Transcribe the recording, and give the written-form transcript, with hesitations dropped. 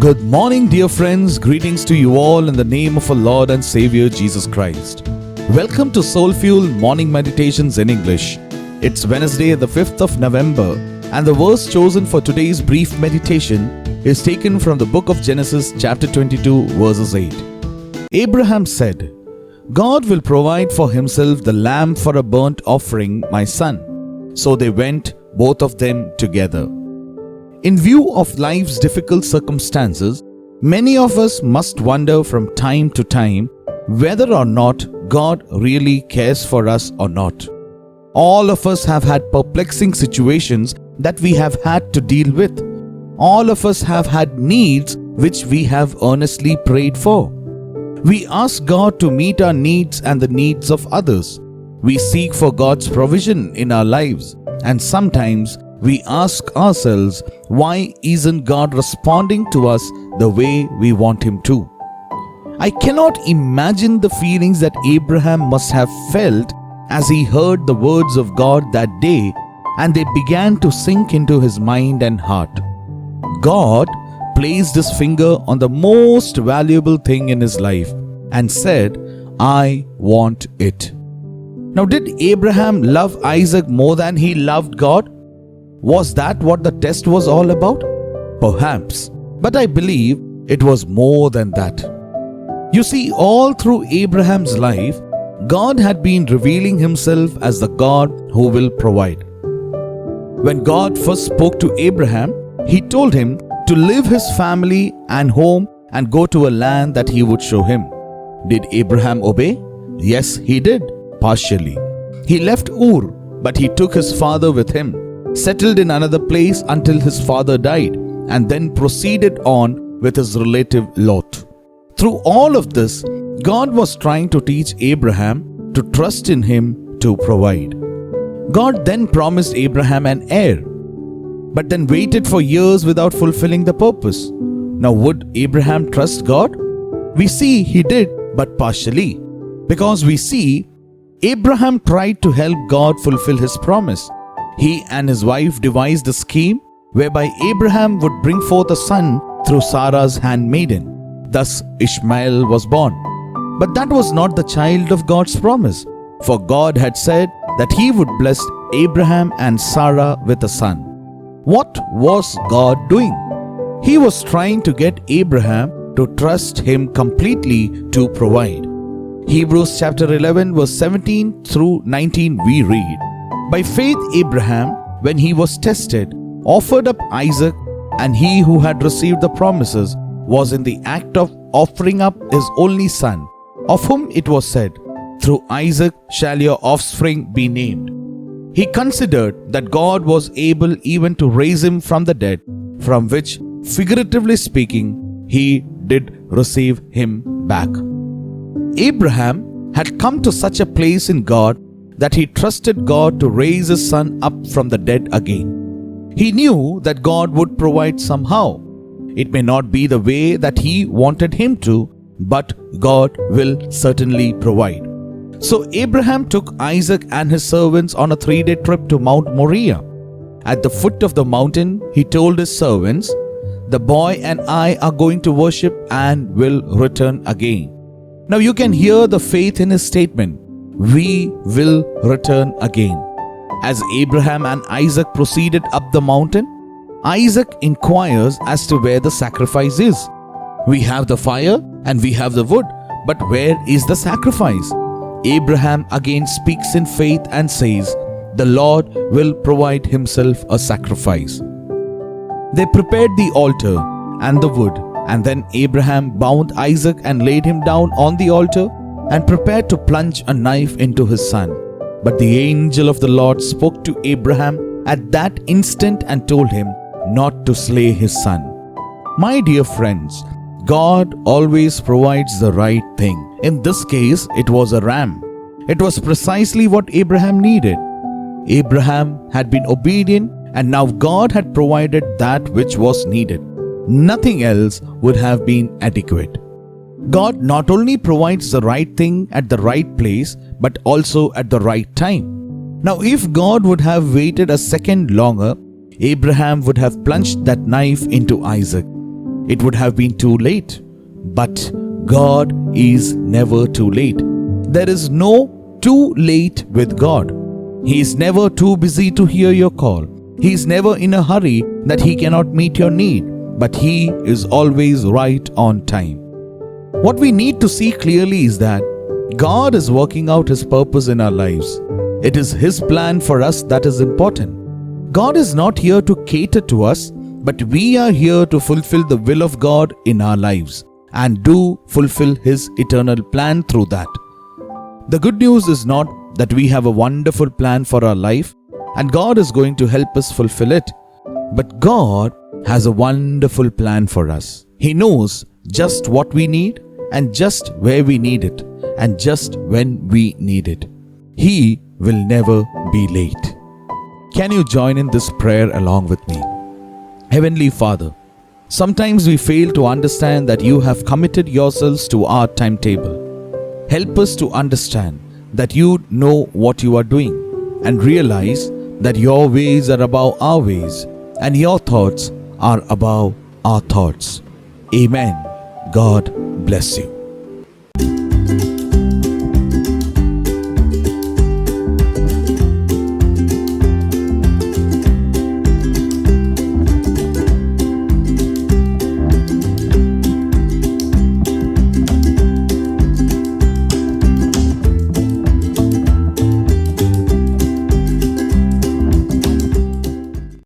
Good morning, dear friends. Greetings to you all in the name of our Lord and Savior Jesus Christ. Welcome to Soul Fuel Morning Meditations in English. It's Wednesday, the 5th of November, and the verse chosen for today's brief meditation is taken from the book of Genesis, chapter 22, verses 8. Abraham said, God will provide for himself the lamb for a burnt offering, my son. So they went, both of them together. In view of life's difficult circumstances, many of us must wonder from time to time whether or not God really cares for us or not. All of us have had perplexing situations that we have had to deal with. All of us have had needs which we have earnestly prayed for. We ask God to meet our needs and the needs of others. We seek for God's provision in our lives, and sometimes we ask ourselves, why isn't God responding to us the way we want Him to? I cannot imagine the feelings that Abraham must have felt as he heard the words of God that day, and they began to sink into his mind and heart. God placed his finger on the most valuable thing in his life and said, I want it. Now, did Abraham love Isaac more than he loved God? Was that what the test was all about? Perhaps, but I believe it was more than that. You see, all through Abraham's life, God had been revealing himself as the God who will provide. When God first spoke to Abraham, he told him to leave his family and home and go to a land that he would show him. Did Abraham obey? Yes, he did, partially. He left Ur, but he took his father with him, settled in another place until his father died, and then proceeded on with his relative Lot. Through all of this, God was trying to teach Abraham to trust in him to provide. God then promised Abraham an heir, but then waited for years without fulfilling the purpose. Now, would Abraham trust God? We see he did, but partially, because we see Abraham tried to help God fulfill his promise. He and his wife devised a scheme whereby Abraham would bring forth a son through Sarah's handmaiden. Thus Ishmael was born. But that was not the child of God's promise, for God had said that He would bless Abraham and Sarah with a son. What was God doing? He was trying to get Abraham to trust Him completely to provide. Hebrews chapter 11 verse 17 through 19 we read, by faith Abraham, when he was tested, offered up Isaac, and he who had received the promises was in the act of offering up his only son, of whom it was said, through Isaac shall your offspring be named. He considered that God was able even to raise him from the dead, from which, figuratively speaking, he did receive him back. Abraham had come to such a place in God that he trusted God to raise his son up from the dead again. He knew that God would provide somehow. It may not be the way that he wanted him to, but God will certainly provide. So Abraham took Isaac and his servants on a 3-day trip to Mount Moriah. At the foot of the mountain, he told his servants, the boy and I are going to worship and will return again. Now you can hear the faith in his statement. We will return again. As Abraham and Isaac proceeded up the mountain, Isaac inquires as to where the sacrifice is. We have the fire and we have the wood, but where is the sacrifice? Abraham again speaks in faith and says, the Lord will provide himself a sacrifice. They prepared the altar and the wood, and then Abraham bound Isaac and laid him down on the altar and prepared to plunge a knife into his son. But the angel of the Lord spoke to Abraham at that instant and told him not to slay his son. My dear friends, God always provides the right thing. In this case, it was a ram. It was precisely what Abraham needed. Abraham had been obedient, and now God had provided that which was needed. Nothing else would have been adequate. God not only provides the right thing at the right place, but also at the right time. Now, if God would have waited a second longer, Abraham would have plunged that knife into Isaac. it would have been too late. But God is never too late. There is no too late with God. He is never too busy to hear your call. He is never in a hurry that He cannot meet your need, but He is always right on time. What we need to see clearly is that God is working out His purpose in our lives. It is His plan for us that is important. God is not here to cater to us, but we are here to fulfill the will of God in our lives and do fulfill His eternal plan through that. The good news is not that we have a wonderful plan for our life and God is going to help us fulfill it, but God has a wonderful plan for us. He knows just what we need and just where we need it and just when we need it. He will never be late. Can you join in this prayer along with me? Heavenly Father, sometimes we fail to understand that You have committed Yourselves to our timetable. Help us to understand that You know what You are doing and realize that Your ways are above our ways and Your thoughts are above our thoughts. Amen. God bless you.